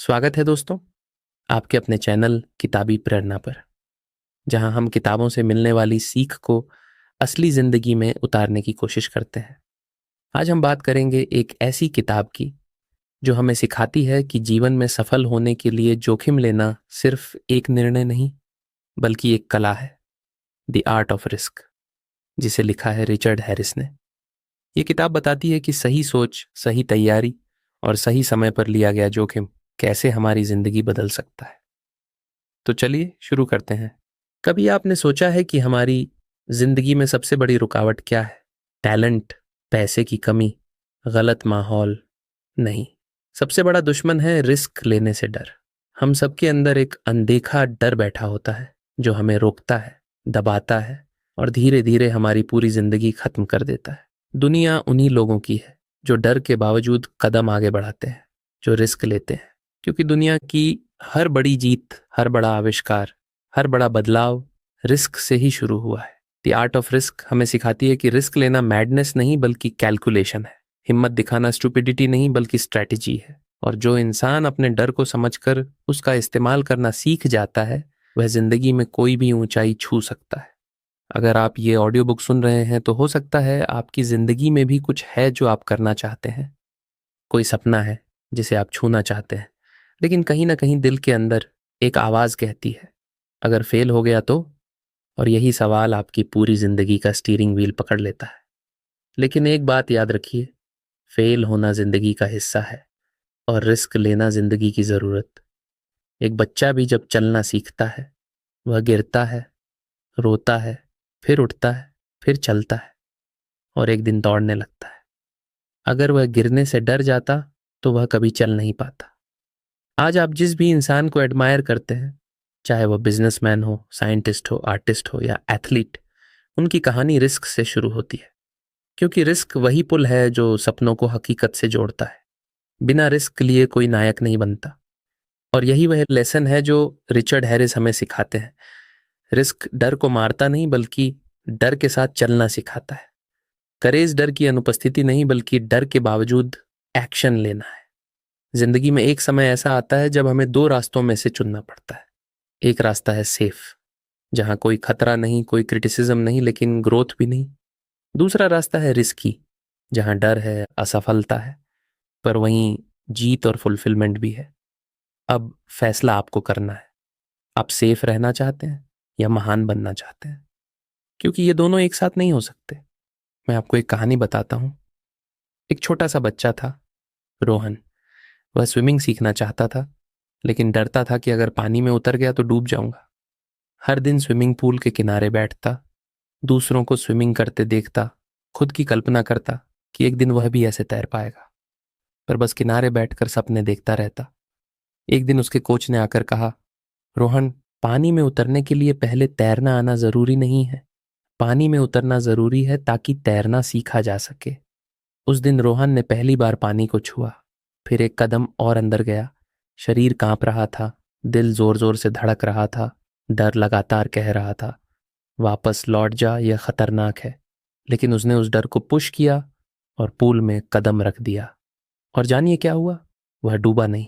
स्वागत है दोस्तों आपके अपने चैनल किताबी प्रेरणा पर, जहां हम किताबों से मिलने वाली सीख को असली जिंदगी में उतारने की कोशिश करते हैं। आज हम बात करेंगे एक ऐसी किताब की जो हमें सिखाती है कि जीवन में सफल होने के लिए जोखिम लेना सिर्फ एक निर्णय नहीं बल्कि एक कला है। द आर्ट ऑफ रिस्क, जिसे लिखा है रिचर्ड हैरिस ने। ये किताब बताती है कि सही सोच, सही तैयारी और सही समय पर लिया गया जोखिम कैसे हमारी जिंदगी बदल सकता है। तो चलिए शुरू करते हैं। कभी आपने सोचा है कि हमारी जिंदगी में सबसे बड़ी रुकावट क्या है? टैलेंट, पैसे की कमी, गलत माहौल? नहीं, सबसे बड़ा दुश्मन है रिस्क लेने से डर। हम सबके अंदर एक अनदेखा डर बैठा होता है जो हमें रोकता है, दबाता है और धीरे धीरे हमारी पूरी जिंदगी खत्म कर देता है। दुनिया उन्हीं लोगों की है जो डर के बावजूद कदम आगे बढ़ाते हैं, जो रिस्क लेते हैं। क्योंकि दुनिया की हर बड़ी जीत, हर बड़ा आविष्कार, हर बड़ा बदलाव रिस्क से ही शुरू हुआ है। द आर्ट ऑफ रिस्क हमें सिखाती है कि रिस्क लेना मैडनेस नहीं बल्कि कैलकुलेशन है। हिम्मत दिखाना स्टुपिडिटी नहीं बल्कि स्ट्रैटेजी है। और जो इंसान अपने डर को समझकर उसका इस्तेमाल करना सीख जाता है, वह जिंदगी में कोई भी ऊंचाई छू सकता है। अगर आप ये ऑडियो बुक सुन रहे हैं तो हो सकता है आपकी जिंदगी में भी कुछ है जो आप करना चाहते हैं। कोई सपना है जिसे आप छूना चाहते हैं, लेकिन कहीं ना कहीं दिल के अंदर एक आवाज कहती है, अगर फेल हो गया तो? और यही सवाल आपकी पूरी जिंदगी का स्टीयरिंग व्हील पकड़ लेता है। लेकिन एक बात याद रखिए, फेल होना जिंदगी का हिस्सा है और रिस्क लेना जिंदगी की जरूरत। एक बच्चा भी जब चलना सीखता है, वह गिरता है, रोता है, फिर उठता है, फिर चलता है और एक दिन दौड़ने लगता है। अगर वह गिरने से डर जाता तो वह कभी चल नहीं पाता। आज आप जिस भी इंसान को एडमायर करते हैं, चाहे वह बिजनेसमैन हो, साइंटिस्ट हो, आर्टिस्ट हो या एथलीट, उनकी कहानी रिस्क से शुरू होती है। क्योंकि रिस्क वही पुल है जो सपनों को हकीकत से जोड़ता है। बिना रिस्क लिए कोई नायक नहीं बनता। और यही वह लेसन है जो रिचर्ड हैरिस हमें सिखाते हैं। रिस्क डर को मारता नहीं बल्कि डर के साथ चलना सिखाता है। करेज डर की अनुपस्थिति नहीं बल्कि डर के बावजूद एक्शन लेना है। जिंदगी में एक समय ऐसा आता है जब हमें दो रास्तों में से चुनना पड़ता है। एक रास्ता है सेफ, जहां कोई खतरा नहीं, कोई क्रिटिसिज्म नहीं, लेकिन ग्रोथ भी नहीं। दूसरा रास्ता है रिस्की, जहां डर है, असफलता है, पर वहीं जीत और फुलफिलमेंट भी है। अब फैसला आपको करना है। आप सेफ रहना चाहते हैं या महान बनना चाहते हैं? क्योंकि ये दोनों एक साथ नहीं हो सकते। मैं आपको एक कहानी बताता हूं। एक छोटा सा बच्चा था, रोहन। वह स्विमिंग सीखना चाहता था, लेकिन डरता था कि अगर पानी में उतर गया तो डूब जाऊंगा। हर दिन स्विमिंग पूल के किनारे बैठता, दूसरों को स्विमिंग करते देखता, खुद की कल्पना करता कि एक दिन वह भी ऐसे तैर पाएगा। पर बस किनारे बैठकर सपने देखता रहता। एक दिन उसके कोच ने आकर कहा, रोहन, पानी में उतरने के लिए पहले तैरना आना जरूरी नहीं है। पानी में उतरना जरूरी है ताकि तैरना सीखा जा सके। उस दिन रोहन ने पहली बार पानी को छुआ, फिर एक कदम और अंदर गया। शरीर कांप रहा था, दिल जोर जोर से धड़क रहा था, डर लगातार कह रहा था, वापस लौट जा, यह खतरनाक है। लेकिन उसने उस डर को पुश किया और पूल में कदम रख दिया। और जानिए क्या हुआ? वह डूबा नहीं,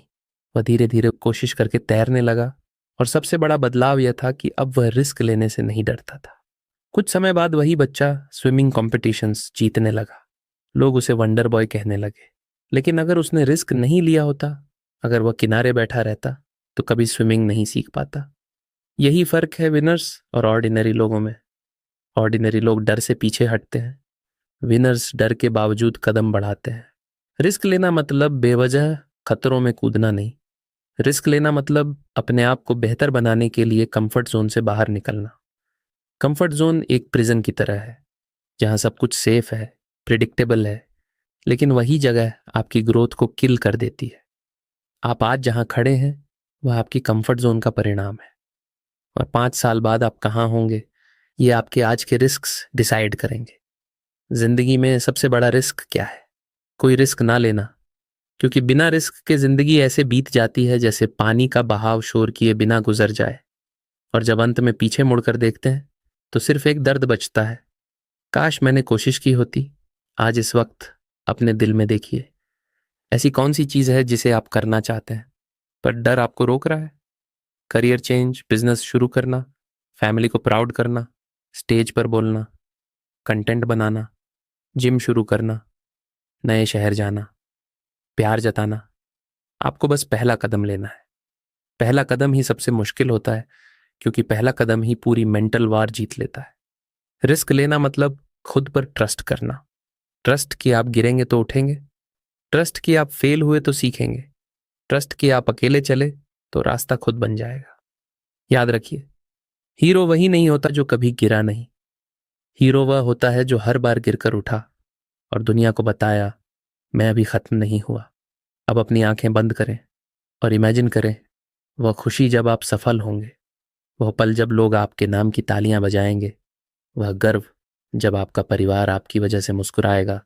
वह धीरे धीरे कोशिश करके तैरने लगा। और सबसे बड़ा बदलाव यह था कि अब वह रिस्क लेने से नहीं डरता था। कुछ समय बाद वही बच्चा स्विमिंग कॉम्पिटिशन्स जीतने लगा। लोग उसे वंडर बॉय कहने लगे। लेकिन अगर उसने रिस्क नहीं लिया होता, अगर वह किनारे बैठा रहता, तो कभी स्विमिंग नहीं सीख पाता। यही फर्क है विनर्स और ऑर्डिनरी लोगों में। ऑर्डिनरी लोग डर से पीछे हटते हैं, विनर्स डर के बावजूद कदम बढ़ाते हैं। रिस्क लेना मतलब बेवजह खतरों में कूदना नहीं। रिस्क लेना मतलब अपने आप को बेहतर बनाने के लिए कंफर्ट जोन से बाहर निकलना। कंफर्ट जोन एक प्रिजन की तरह है, जहां सब कुछ सेफ है, प्रिडिक्टेबल है, लेकिन वही जगह आपकी ग्रोथ को किल कर देती है। आप आज जहां खड़े हैं वह आपकी कंफर्ट जोन का परिणाम है, और 5 साल बाद आप कहाँ होंगे ये आपके आज के रिस्क्स डिसाइड करेंगे। जिंदगी में सबसे बड़ा रिस्क क्या है? कोई रिस्क ना लेना। क्योंकि बिना रिस्क के जिंदगी ऐसे बीत जाती है जैसे पानी का बहाव शोर किए बिना गुजर जाए। और जब अंत में पीछे मुड़कर देखते हैं तो सिर्फ एक दर्द बचता है, काश मैंने कोशिश की होती। आज इस वक्त अपने दिल में देखिए, ऐसी कौन सी चीज है जिसे आप करना चाहते हैं? पर डर आपको रोक रहा है। करियर चेंज, बिजनेस शुरू करना, फैमिली को प्राउड करना, स्टेज पर बोलना, कंटेंट बनाना, जिम शुरू करना, नए शहर जाना, प्यार जताना। आपको बस पहला कदम लेना है। पहला कदम ही सबसे मुश्किल होता है, क्योंकि पहला कदम ही पूरी मेंटल वार जीत लेता है। रिस्क लेना मतलब खुद पर ट्रस्ट करना। ट्रस्ट कि आप गिरेंगे तो उठेंगे, ट्रस्ट कि आप फेल हुए तो सीखेंगे, ट्रस्ट कि आप अकेले चले तो रास्ता खुद बन जाएगा। याद रखिए, हीरो वही नहीं होता जो कभी गिरा नहीं। हीरो वह होता है जो हर बार गिरकर उठा और दुनिया को बताया, मैं अभी खत्म नहीं हुआ। अब अपनी आंखें बंद करें और इमेजिन करें वह खुशी जब आप सफल होंगे, वह पल जब लोग आपके नाम की तालियां बजाएंगे, वह गर्व जब आपका परिवार आपकी वजह से मुस्कुराएगा,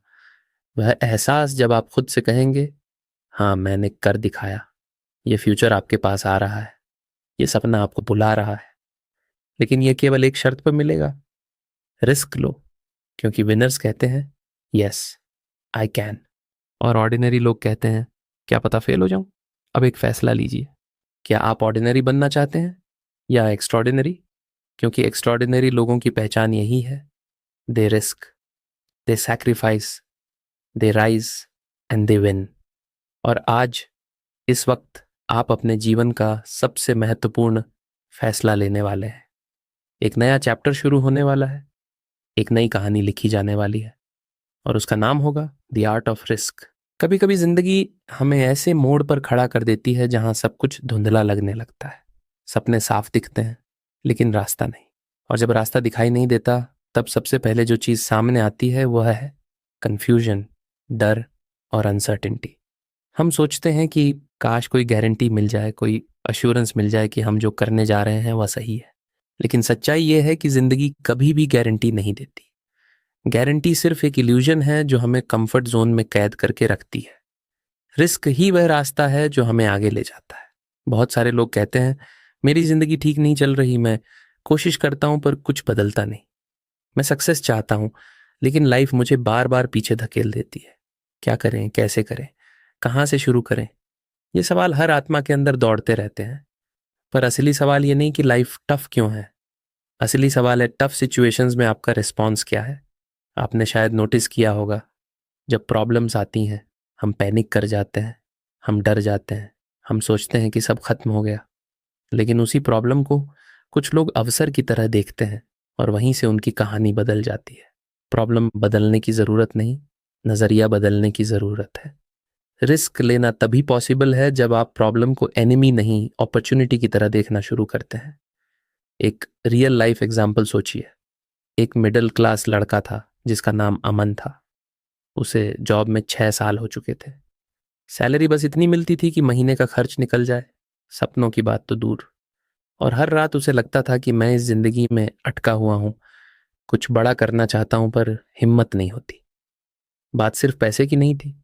वह एहसास जब आप खुद से कहेंगे, हाँ मैंने कर दिखाया। ये फ्यूचर आपके पास आ रहा है, ये सपना आपको बुला रहा है। लेकिन ये केवल एक शर्त पर मिलेगा, रिस्क लो, क्योंकि विनर्स कहते हैं यस आई कैन, और ऑर्डिनरी लोग कहते हैं क्या पता फेल हो जाऊं। अब एक फैसला लीजिए, क्या आप ऑर्डिनरी बनना चाहते हैं या एक्स्ट्रॉर्डिनरी? क्योंकि एक्स्ट्रॉर्डिनरी लोगों की पहचान यही है, they risk, they sacrifice, they rise and they win. और आज इस वक्त आप अपने जीवन का सबसे महत्वपूर्ण फैसला लेने वाले हैं। एक नया चैप्टर शुरू होने वाला है, एक नई कहानी लिखी जाने वाली है, और उसका नाम होगा द आर्ट ऑफ रिस्क। कभी कभी जिंदगी हमें ऐसे मोड़ पर खड़ा कर देती है जहां सब कुछ धुंधला लगने लगता है। सपने साफ दिखते हैं लेकिन रास्ता नहीं, और जब रास्ता दिखाई नहीं देता तब सबसे पहले जो चीज सामने आती है वह है कंफ्यूजन, डर और अनसर्टिनिटी। हम सोचते हैं कि काश कोई गारंटी मिल जाए, कोई अश्योरेंस मिल जाए कि हम जो करने जा रहे हैं वह सही है। लेकिन सच्चाई यह है कि जिंदगी कभी भी गारंटी नहीं देती। गारंटी सिर्फ एक इल्यूजन है जो हमें कंफर्ट जोन में कैद करके रखती है। रिस्क ही वह रास्ता है जो हमें आगे ले जाता है। बहुत सारे लोग कहते हैं मेरी जिंदगी ठीक नहीं चल रही, मैं कोशिश करता हूं पर कुछ बदलता नहीं। मैं सक्सेस चाहता हूं लेकिन लाइफ मुझे बार बार पीछे धकेल देती है। क्या करें, कैसे करें, कहां से शुरू करें? ये सवाल हर आत्मा के अंदर दौड़ते रहते हैं। पर असली सवाल ये नहीं कि लाइफ टफ क्यों है, असली सवाल है टफ सिचुएशंस में आपका रिस्पॉन्स क्या है। आपने शायद नोटिस किया होगा, जब प्रॉब्लम्स आती हैं हम पैनिक कर जाते हैं, हम डर जाते हैं, हम सोचते हैं कि सब खत्म हो गया। लेकिन उसी प्रॉब्लम को कुछ लोग अवसर की तरह देखते हैं और वहीं से उनकी कहानी बदल जाती है। प्रॉब्लम बदलने की ज़रूरत नहीं, नज़रिया बदलने की ज़रूरत है। रिस्क लेना तभी पॉसिबल है जब आप प्रॉब्लम को एनिमी नहीं अपॉर्चुनिटी की तरह देखना शुरू करते हैं। एक रियल लाइफ एग्जाम्पल सोचिए। एक मिडिल क्लास लड़का था जिसका नाम अमन था। उसे जॉब में 6 साल हो चुके थे। सैलरी बस इतनी मिलती थी कि महीने का खर्च निकल जाए, सपनों की बात तो दूर। और हर रात उसे लगता था कि मैं इस जिंदगी में अटका हुआ हूं, कुछ बड़ा करना चाहता हूं पर हिम्मत नहीं होती। बात सिर्फ पैसे की नहीं थी,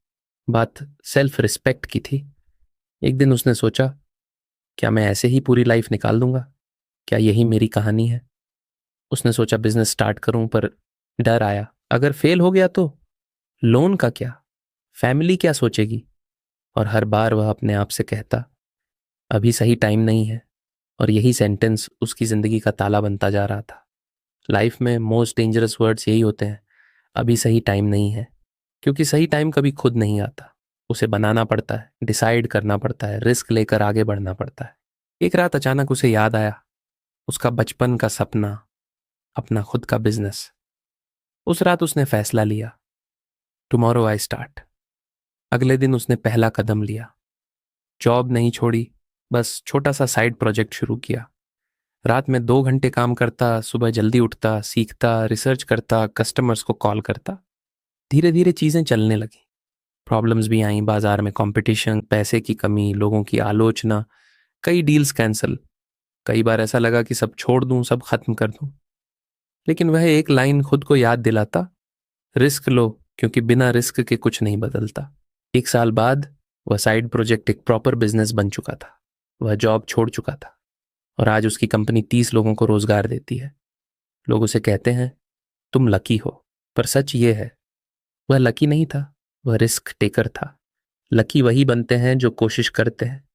बात सेल्फ रिस्पेक्ट की थी। एक दिन उसने सोचा, क्या मैं ऐसे ही पूरी लाइफ निकाल दूंगा? क्या यही मेरी कहानी है? उसने सोचा बिजनेस स्टार्ट करूं, पर डर आया, अगर फेल हो गया तो लोन का क्या, फैमिली क्या सोचेगी? और हर बार वह अपने आप से कहता, अभी सही टाइम नहीं है। और यही सेंटेंस उसकी जिंदगी का ताला बनता जा रहा था। लाइफ में मोस्ट डेंजरस वर्ड्स यही होते हैं, अभी सही टाइम नहीं है। क्योंकि सही टाइम कभी खुद नहीं आता, उसे बनाना पड़ता है, डिसाइड करना पड़ता है, रिस्क लेकर आगे बढ़ना पड़ता है। एक रात अचानक उसे याद आया, उसका बचपन का सपना, अपना खुद का बिजनेस। उस रात उसने फैसला लिया, टुमारो आई स्टार्ट। अगले दिन उसने पहला कदम लिया। जॉब नहीं छोड़ी, बस छोटा सा साइड प्रोजेक्ट शुरू किया। रात में 2 घंटे काम करता, सुबह जल्दी उठता, सीखता, रिसर्च करता, कस्टमर्स को कॉल करता। धीरे धीरे चीजें चलने लगी। प्रॉब्लम्स भी आईं, बाजार में कंपटीशन, पैसे की कमी, लोगों की आलोचना, कई डील्स कैंसिल। कई बार ऐसा लगा कि सब छोड़ दूं, सब खत्म कर दूं। लेकिन वह एक लाइन खुद को याद दिलाता, रिस्क लो, क्योंकि बिना रिस्क के कुछ नहीं बदलता। 1 साल बाद वह साइड प्रोजेक्ट एक प्रॉपर बिजनेस बन चुका था। वह जॉब छोड़ चुका था और आज उसकी कंपनी 30 लोगों को रोजगार देती है। लोग उसे कहते हैं तुम लकी हो, पर सच ये है, वह लकी नहीं था, वह रिस्क टेकर था। लकी वही बनते हैं जो कोशिश करते हैं,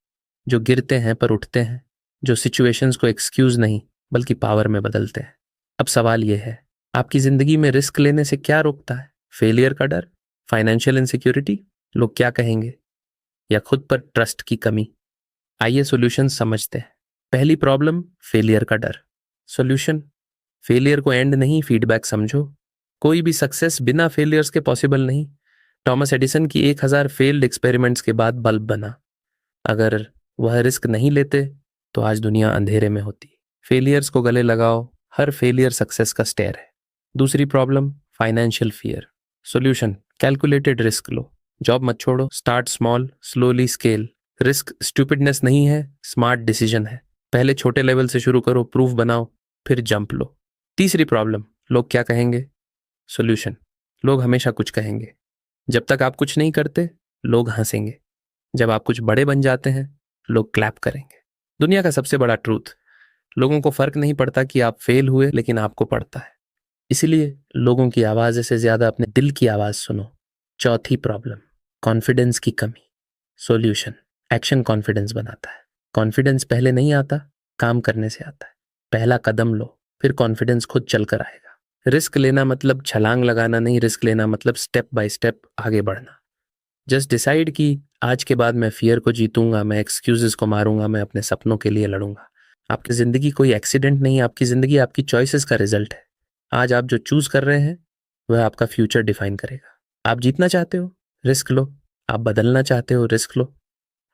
जो गिरते हैं पर उठते हैं, जो सिचुएशंस को एक्सक्यूज नहीं बल्कि पावर में बदलते हैं। अब सवाल यह है, आपकी जिंदगी में रिस्क लेने से क्या रोकता है? फेलियर का डर, फाइनेंशियल इनसिक्योरिटी, लोग क्या कहेंगे, या खुद पर ट्रस्ट की कमी? आइए सॉल्यूशन समझते हैं। पहली प्रॉब्लम, फेलियर का डर। सॉल्यूशन, फेलियर को एंड नहीं, फीडबैक समझो। कोई भी सक्सेस बिना फेलियर्स के पॉसिबल नहीं। थॉमस एडिसन की 1000 फेल्ड एक्सपेरिमेंट्स के बाद बल्ब बना। अगर वह रिस्क नहीं लेते तो आज दुनिया अंधेरे में होती। फेलियर्स को गले लगाओ, हर फेलियर सक्सेस का स्टेयर है। दूसरी problem, financial fear. Solution, calculated risk लो। जॉब मत छोड़ो, start small, slowly scale. Risk stupidness नहीं है, स्मार्ट डिसीजन है। पहले छोटे लेवल से शुरू करो, प्रूफ बनाओ, फिर जंप लो। तीसरी प्रॉब्लम, लोग क्या कहेंगे। सॉल्यूशन, लोग हमेशा कुछ कहेंगे। जब तक आप कुछ नहीं करते, लोग हंसेंगे। जब आप कुछ बड़े बन जाते हैं, लोग क्लैप करेंगे। दुनिया का सबसे बड़ा ट्रूथ, लोगों को फर्क नहीं पड़ता कि आप फेल हुए, लेकिन आपको पड़ता है। इसलिए लोगों की आवाज से ज्यादा अपने दिल की आवाज सुनो। चौथी प्रॉब्लम, कॉन्फिडेंस की कमी। सॉल्यूशन, एक्शन कॉन्फिडेंस बनाता है। कॉन्फिडेंस पहले नहीं आता, काम करने से आता है। पहला कदम लो, फिर कॉन्फिडेंस खुद चलकर आएगा। रिस्क लेना मतलब छलांग लगाना नहीं, रिस्क लेना मतलब स्टेप बाय स्टेप आगे बढ़ना। जस्ट डिसाइड कि आज के बाद मैं फियर को जीतूंगा, मैं एक्सक्यूजेस को मारूंगा, मैं अपने सपनों के लिए लड़ूंगा। आपकी जिंदगी कोई एक्सीडेंट नहीं है, आपकी जिंदगी आपकी चॉइसेस का रिजल्ट है। आज आप जो चूज कर रहे हैं वह आपका फ्यूचर डिफाइन करेगा। आप जीतना चाहते हो, रिस्क लो। आप बदलना चाहते हो, रिस्क लो।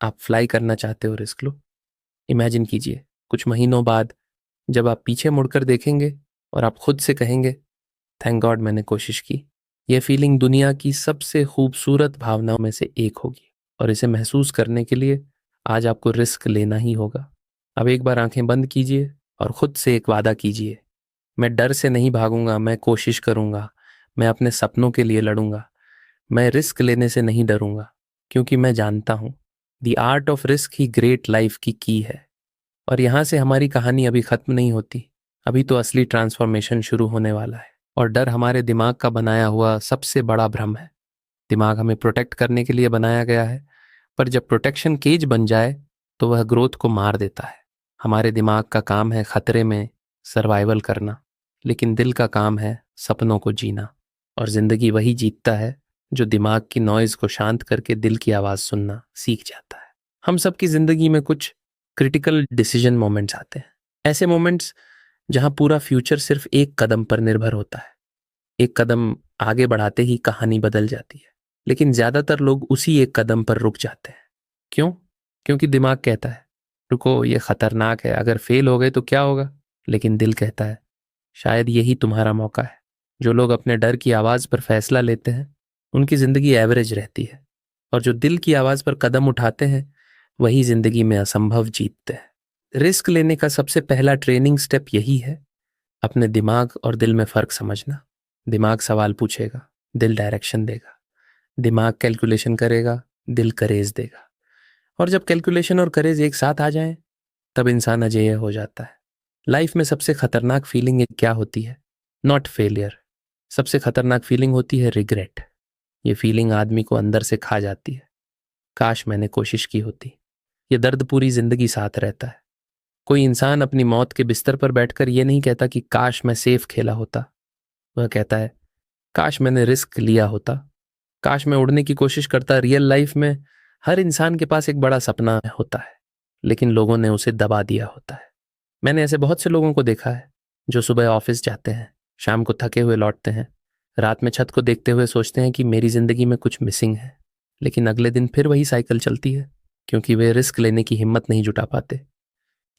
आप फ्लाई करना चाहते हो, रिस्क लो। इमेजिन कीजिए, कुछ महीनों बाद जब आप पीछे मुड़कर देखेंगे और आप खुद से कहेंगे, थैंक गॉड मैंने कोशिश की। यह फीलिंग दुनिया की सबसे खूबसूरत भावनाओं में से एक होगी। और इसे महसूस करने के लिए आज आपको रिस्क लेना ही होगा। अब एक बार आंखें बंद कीजिए और खुद से एक वादा कीजिए, मैं डर से नहीं भागूंगा, मैं कोशिश करूंगा, मैं अपने सपनों के लिए लड़ूंगा। मैं रिस्क लेने से नहीं डरूंगा, क्योंकि मैं जानता हूं the art of risk he great life की है। और यहां से हमारी कहानी अभी खत्म नहीं होती। अभी तो असली ट्रांसफॉर्मेशन शुरू होने वाला है। और डर हमारे दिमाग का बनाया हुआ सबसे बड़ा भ्रम है। दिमाग हमें प्रोटेक्ट करने के लिए बनाया गया है, पर जब प्रोटेक्शन केज बन जाए तो वह ग्रोथ को मार देता है। हमारे दिमाग का काम है खतरे में सर्वाइवल करना, लेकिन दिल का काम है सपनों को जीना। और जिंदगी वही जीतता है जो दिमाग की नॉइज को शांत करके दिल की आवाज सुनना सीख जाता है। हम सबकी जिंदगी में कुछ क्रिटिकल डिसीजन मोमेंट्स आते हैं। ऐसे मोमेंट्स जहां पूरा फ्यूचर सिर्फ एक कदम पर निर्भर होता है। एक कदम आगे बढ़ाते ही कहानी बदल जाती है, लेकिन ज्यादातर लोग उसी एक कदम पर रुक जाते हैं। क्यों? क्योंकि दिमाग कहता है रुको, ये खतरनाक है, अगर फेल हो गए तो क्या होगा। लेकिन दिल कहता है शायद यही तुम्हारा मौका है। जो लोग अपने डर की आवाज पर फैसला लेते हैं उनकी जिंदगी एवरेज रहती है, और जो दिल की आवाज पर कदम उठाते हैं वही जिंदगी में असंभव जीतते हैं। रिस्क लेने का सबसे पहला ट्रेनिंग स्टेप यही है, अपने दिमाग और दिल में फर्क समझना। दिमाग सवाल पूछेगा, दिल डायरेक्शन देगा। दिमाग कैलकुलेशन करेगा, दिल करेज देगा। और जब कैलकुलेशन और करेज एक साथ आ जाएं, तब इंसान अजेय हो जाता है। लाइफ में सबसे खतरनाक फीलिंग क्या होती है? Not failure. सबसे खतरनाक फीलिंग होती है रिग्रेट। ये फीलिंग आदमी को अंदर से खा जाती है। काश मैंने कोशिश की होती। ये दर्द पूरी जिंदगी साथ रहता है। कोई इंसान अपनी मौत के बिस्तर पर बैठकर ये नहीं कहता कि काश मैं सेफ खेला होता। वह कहता है काश मैंने रिस्क लिया होता, काश मैं उड़ने की कोशिश करता। रियल लाइफ में हर इंसान के पास एक बड़ा सपना होता है, लेकिन लोगों ने उसे दबा दिया होता है। मैंने ऐसे बहुत से लोगों को देखा है जो सुबह ऑफिस जाते हैं, शाम को थके हुए लौटते हैं, रात में छत को देखते हुए सोचते हैं कि मेरी जिंदगी में कुछ मिसिंग है। लेकिन अगले दिन फिर वही साइकिल चलती है, क्योंकि वे रिस्क लेने की हिम्मत नहीं जुटा पाते।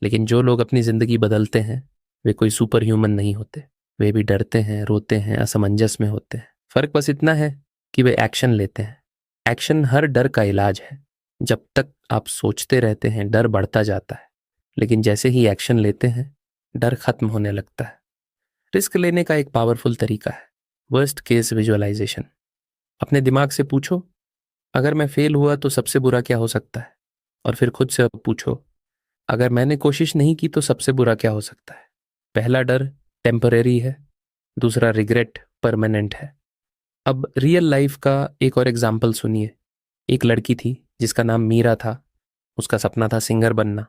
लेकिन जो लोग अपनी जिंदगी बदलते हैं वे कोई सुपर ह्यूमन नहीं होते। वे भी डरते हैं, रोते हैं, असमंजस में होते हैं। फर्क बस इतना है कि वे एक्शन लेते हैं। एक्शन हर डर का इलाज है। जब तक आप सोचते रहते हैं डर बढ़ता जाता है, लेकिन जैसे ही एक्शन लेते हैं डर खत्म होने लगता है। रिस्क लेने का एक पावरफुल तरीका है वर्स्ट केस विजुअलाइजेशन। अपने दिमाग से पूछो अगर मैं फेल हुआ तो सबसे बुरा क्या हो सकता है, और फिर खुद से अब पूछो अगर मैंने कोशिश नहीं की तो सबसे बुरा क्या हो सकता है। पहला डर टेम्परेरी है, दूसरा रिग्रेट परमानेंट है। अब रियल लाइफ का एक और एग्जाम्पल सुनिए। एक लड़की थी जिसका नाम मीरा था। उसका सपना था सिंगर बनना,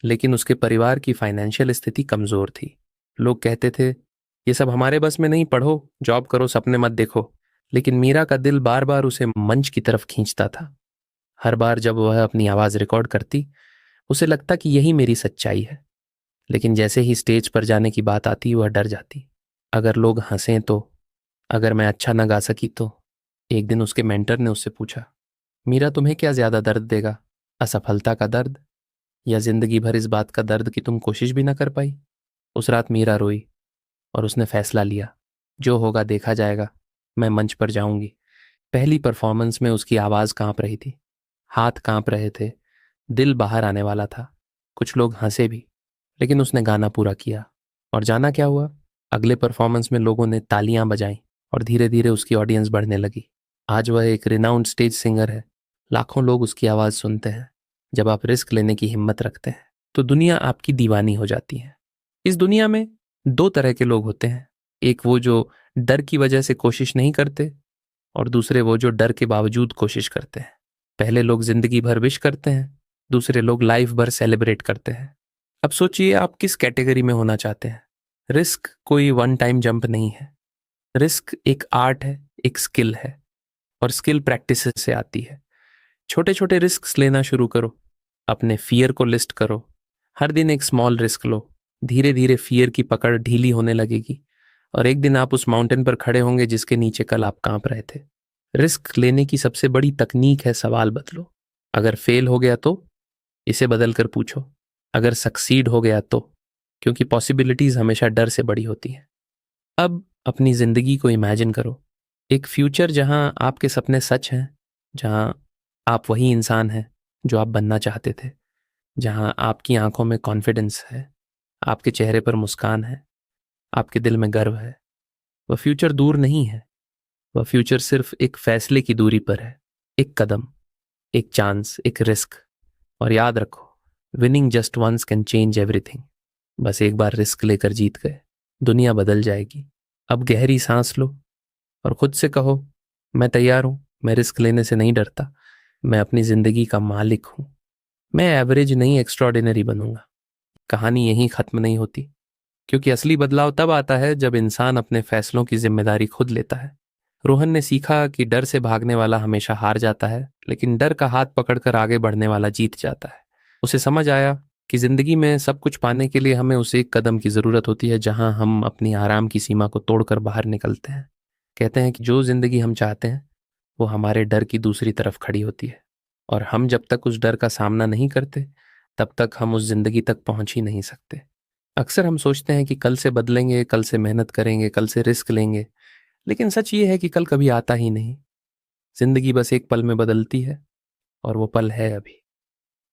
लेकिन उसके परिवार की फाइनेंशियल स्थिति कमजोर थी। लोग कहते थे, ये सब हमारे बस में नहीं, पढ़ो, जॉब करो, सपने मत देखो। लेकिन मीरा का दिल बार बार उसे मंच की तरफ खींचता था। हर बार जब वह अपनी आवाज रिकॉर्ड करती, उसे लगता कि यही मेरी सच्चाई है। लेकिन जैसे ही स्टेज पर जाने की बात आती, वह डर जाती। अगर लोग हंसें तो, अगर मैं अच्छा ना गा सकी तो। एक दिन उसके मेंटर ने उससे पूछा, मीरा, तुम्हें क्या ज्यादा दर्द देगा, असफलता का दर्द या जिंदगी भर इस बात का दर्द कि तुम कोशिश भी ना कर पाई? उस रात मीरा रोई और उसने फैसला लिया, जो होगा देखा जाएगा, मैं मंच पर जाऊंगी। पहली परफॉर्मेंस में उसकी आवाज कांप रही थी, हाथ कांप रहे थे, दिल बाहर आने वाला था। कुछ लोग हंसे भी, लेकिन उसने गाना पूरा किया। और जाना क्या हुआ? अगले परफॉर्मेंस में लोगों ने तालियां बजाईं और धीरे धीरे उसकी ऑडियंस बढ़ने लगी। आज वह एक रिनाउंड स्टेज सिंगर है। लाखों लोग उसकी आवाज सुनते हैं। जब आप रिस्क लेने की हिम्मत रखते हैं, तो दुनिया आपकी दीवानी हो जाती है। इस दुनिया में दो तरह के लोग होते हैं। एक वो जो डर की वजह से कोशिश नहीं करते, और दूसरे वो जो डर के बावजूद कोशिश करते हैं। पहले लोग जिंदगी भर विश करते हैं, दूसरे लोग लाइफ भर सेलिब्रेट करते हैं। अब सोचिए, आप किस कैटेगरी में होना चाहते हैं? रिस्क कोई वन टाइम जंप नहीं है। रिस्क एक आर्ट है, एक स्किल है, और स्किल प्रैक्टिस से आती है। छोटे छोटे रिस्क लेना शुरू करो, अपने फियर को लिस्ट करो। हर दिन एक स्मॉल रिस्क लो। धीरे धीरे फियर की पकड़ ढीली होने लगेगी, और एक दिन आप उस माउंटेन पर खड़े होंगे जिसके नीचे कल आप कांप रहे थे। रिस्क लेने की सबसे बड़ी तकनीक है सवाल बदलो। अगर फेल हो गया तो इसे बदल कर पूछो, अगर सक्सीड हो गया तो, क्योंकि पॉसिबिलिटीज हमेशा डर से बड़ी होती हैं। अब अपनी जिंदगी को इमेजिन करो, एक फ्यूचर जहां आपके सपने सच हैं, जहां आप वही इंसान हैं जो आप बनना चाहते थे, जहां आपकी आंखों में कॉन्फिडेंस है, आपके चेहरे पर मुस्कान है, आपके दिल में गर्व है। वह फ्यूचर दूर नहीं है, वह फ्यूचर सिर्फ एक फैसले की दूरी पर है। एक कदम, एक चांस, एक रिस्क। और याद रखो, winning just once can change everything. बस एक बार रिस्क लेकर जीत गए, दुनिया बदल जाएगी। अब गहरी सांस लो और खुद से कहो, मैं तैयार हूं, मैं रिस्क लेने से नहीं डरता, मैं अपनी जिंदगी का मालिक हूं। मैं एवरेज नहीं, एक्स्ट्रॉर्डिनरी बनूंगा। कहानी यहीं खत्म नहीं होती, क्योंकि असली बदलाव तब आता है जब इंसान अपने फैसलों की जिम्मेदारी खुद लेता है। रोहन ने सीखा कि डर से भागने वाला हमेशा हार जाता है, लेकिन डर का हाथ पकड़कर आगे बढ़ने वाला जीत जाता है। उसे समझ आया कि जिंदगी में सब कुछ पाने के लिए हमें उस एक कदम की जरूरत होती है जहां हम अपनी आराम की सीमा को तोड़कर बाहर निकलते हैं। कहते हैं कि जो जिंदगी हम चाहते हैं वो हमारे डर की दूसरी तरफ खड़ी होती है, और हम जब तक उस डर का सामना नहीं करते, तब तक हम उस जिंदगी तक पहुंच ही नहीं सकते। अक्सर हम सोचते हैं कि कल से बदलेंगे, कल से मेहनत करेंगे, कल से रिस्क लेंगे, लेकिन सच ये है कि कल कभी आता ही नहीं। जिंदगी बस एक पल में बदलती है, और वो पल है अभी।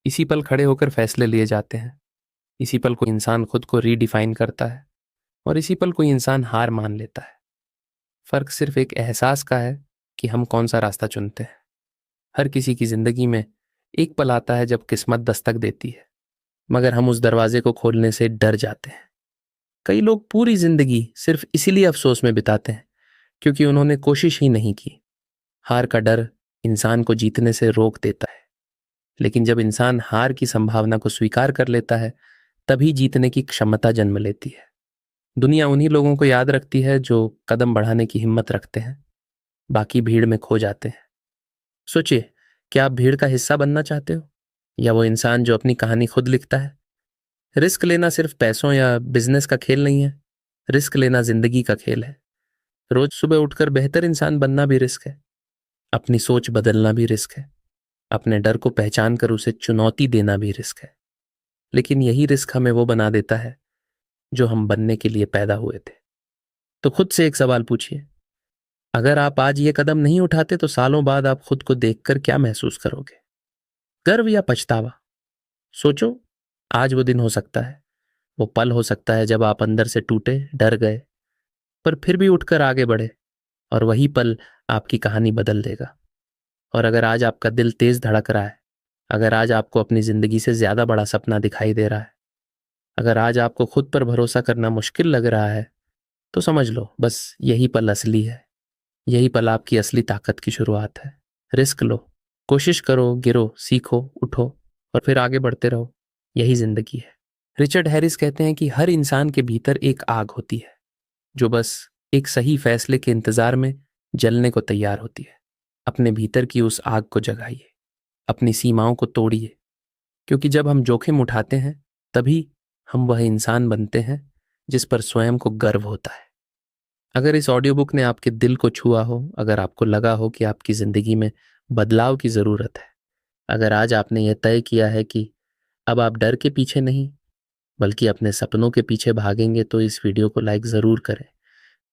इसी पल खड़े होकर फैसले लिए जाते हैं। इसी पल कोई इंसान खुद को रीडिफाइन करता है, और इसी पल कोई इंसान हार मान लेता है। फर्क सिर्फ एक एहसास का है कि हम कौन सा रास्ता चुनते हैं। हर किसी की जिंदगी में एक पल आता है जब किस्मत दस्तक देती है, मगर हम उस दरवाजे को खोलने से डर जाते हैं। कई लोग पूरी जिंदगी सिर्फ इसीलिए अफसोस में बिताते हैं क्योंकि उन्होंने कोशिश ही नहीं की। हार का डर इंसान को जीतने से रोक देता है, लेकिन जब इंसान हार की संभावना को स्वीकार कर लेता है, तभी जीतने की क्षमता जन्म लेती है। दुनिया उन्हीं लोगों को याद रखती है जो कदम बढ़ाने की हिम्मत रखते हैं, बाकी भीड़ में खो जाते हैं। सोचिए, क्या आप भीड़ का हिस्सा बनना चाहते हो, या वो इंसान जो अपनी कहानी खुद लिखता है? रिस्क लेना सिर्फ पैसों या बिजनेस का खेल नहीं है, रिस्क लेना जिंदगी का खेल है। रोज सुबह उठकर बेहतर इंसान बनना भी रिस्क है, अपनी सोच बदलना भी रिस्क है, अपने डर को पहचान कर उसे चुनौती देना भी रिस्क है। लेकिन यही रिस्क हमें वो बना देता है जो हम बनने के लिए पैदा हुए थे। तो खुद से एक सवाल पूछिए, अगर आप आज ये कदम नहीं उठाते तो सालों बाद आप खुद को देखकर क्या महसूस करोगे? गर्व या पछतावा? सोचो, आज वो दिन हो सकता है, वो पल हो सकता है जब आप अंदर से टूटे, डर गए, पर फिर भी उठकर आगे बढ़े, और वही पल आपकी कहानी बदल देगा। और अगर आज आपका दिल तेज धड़क रहा है, अगर आज आपको अपनी जिंदगी से ज्यादा बड़ा सपना दिखाई दे रहा है, अगर आज आपको खुद पर भरोसा करना मुश्किल लग रहा है, तो समझ लो, बस यही पल असली है। यही पल आपकी असली ताकत की शुरुआत है। रिस्क लो, कोशिश करो, गिरो, सीखो, उठो, और फिर आगे बढ़ते रहो। यही जिंदगी है। रिचर्ड हैरिस कहते हैं कि हर इंसान के भीतर एक आग होती है जो बस एक सही फैसले के इंतजार में जलने को तैयार होती है। अपने भीतर की उस आग को जगाइए, अपनी सीमाओं को तोड़िए, क्योंकि जब हम जोखिम उठाते हैं तभी हम वह इंसान बनते हैं जिस पर स्वयं को गर्व होता है। अगर इस ऑडियो बुक ने आपके दिल को छुआ हो, अगर आपको लगा हो कि आपकी जिंदगी में बदलाव की जरूरत है, अगर आज आपने यह तय किया है कि अब आप डर के पीछे नहीं बल्कि अपने सपनों के पीछे भागेंगे, तो इस वीडियो को लाइक जरूर करें।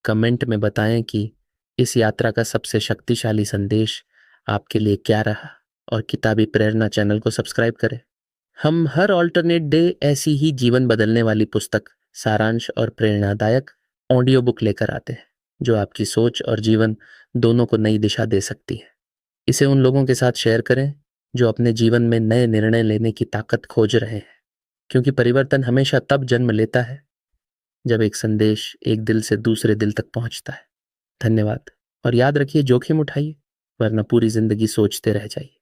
कमेंट में बताएं कि इस यात्रा का सबसे शक्तिशाली संदेश आपके लिए क्या रहा, और किताबी प्रेरणा चैनल को सब्सक्राइब करें। हम हर ऑल्टरनेट डे ऐसी ही जीवन बदलने वाली पुस्तक, सारांश और प्रेरणादायक ऑडियो बुक लेकर आते हैं जो आपकी सोच और जीवन दोनों को नई दिशा दे सकती है। इसे उन लोगों के साथ शेयर करें जो अपने जीवन में नए निर्णय लेने की ताकत खोज रहे हैं, क्योंकि परिवर्तन हमेशा तब जन्म लेता है जब एक संदेश एक दिल से दूसरे दिल तक पहुंचता है। धन्यवाद, और याद रखिए, जोखिम उठाइए वरना पूरी जिंदगी सोचते रह जाइए।